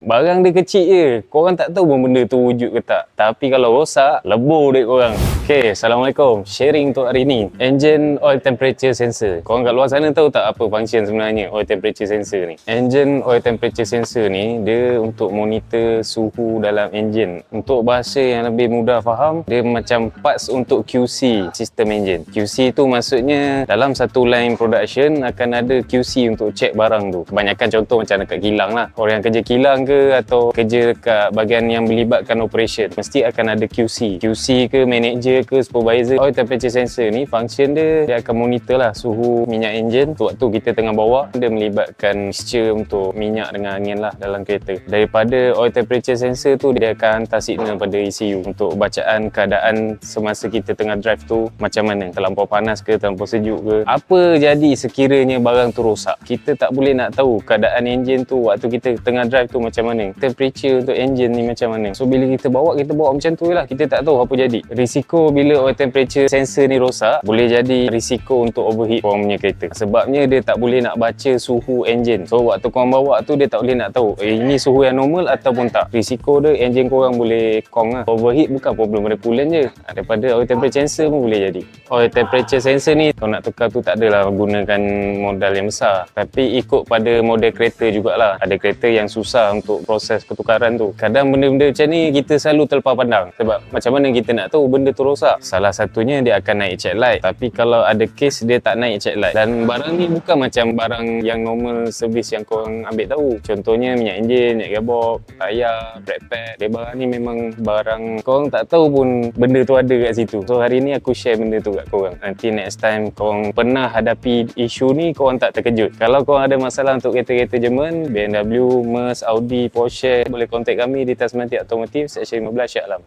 Barang dia kecil je. Korang tak tahu pun benda tu wujud ke tak. Tapi kalau rosak, lebur duit korang. Okay, Assalamualaikum. Sharing untuk hari ni. Engine oil temperature sensor. Korang kat luar sana tahu tak apa function sebenarnya oil temperature sensor ni? Engine oil temperature sensor ni, dia untuk monitor suhu dalam engine. Untuk bahasa yang lebih mudah faham, dia macam parts untuk QC sistem engine. QC tu maksudnya dalam satu line production akan ada QC untuk check barang tu. Kebanyakan contoh macam dekat kilang lah. Orang yang kerja kilang ke atau kerja dekat bahagian yang melibatkan operation, mesti akan ada QC. QC ke manager ke supervisor. Oil temperature sensor ni function dia akan monitor lah suhu minyak enjin waktu kita tengah bawa. Dia melibatkan mixture untuk minyak dengan angin lah dalam kereta. Daripada oil temperature sensor tu, dia akan hantar signal pada ECU untuk bacaan keadaan semasa kita tengah drive tu macam mana. Terlampau panas ke, terlampau sejuk ke. Apa jadi sekiranya barang tu rosak? Kita tak boleh nak tahu keadaan enjin tu waktu kita tengah drive tu macam mana. Temperature untuk enjin ni macam mana. So bila kita bawa macam tu je lah. Kita tak tahu apa jadi. Risiko bila oil temperature sensor ni rosak, boleh jadi risiko untuk overheat korang punya kereta. Sebabnya dia tak boleh nak baca suhu enjin. So waktu korang bawa tu, dia tak boleh nak tahu ini suhu yang normal ataupun tak. Risiko dia enjin korang boleh kong lah. Overheat bukan problem pada coolant je. Daripada oil temperature sensor pun boleh jadi. Oil temperature sensor ni kalau nak tukar tu tak adalah gunakan modal yang besar. Tapi ikut pada model kereta jugalah. Ada kereta yang susah untuk proses pertukaran tu. Kadang benda-benda macam ni kita selalu terlepas pandang. Sebab macam mana kita nak tahu benda tu rosak? Salah satunya dia akan naik check light. Tapi kalau ada case dia tak naik check light. Dan barang ni bukan macam barang yang normal servis yang korang ambil tahu. Contohnya minyak enjin, minyak gearbox, tayar, brake pad. Dia barang ni memang barang korang tak tahu pun benda tu ada kat situ. So hari ni aku share benda tu kat korang. Nanti next time korang pernah hadapi isu ni, korang tak terkejut. Kalau korang ada masalah untuk kereta-kereta Jerman, BMW, Merc, Audi, Porsche, boleh contact kami di Tasmania Automotive, Seksyen 15 Shah Alam.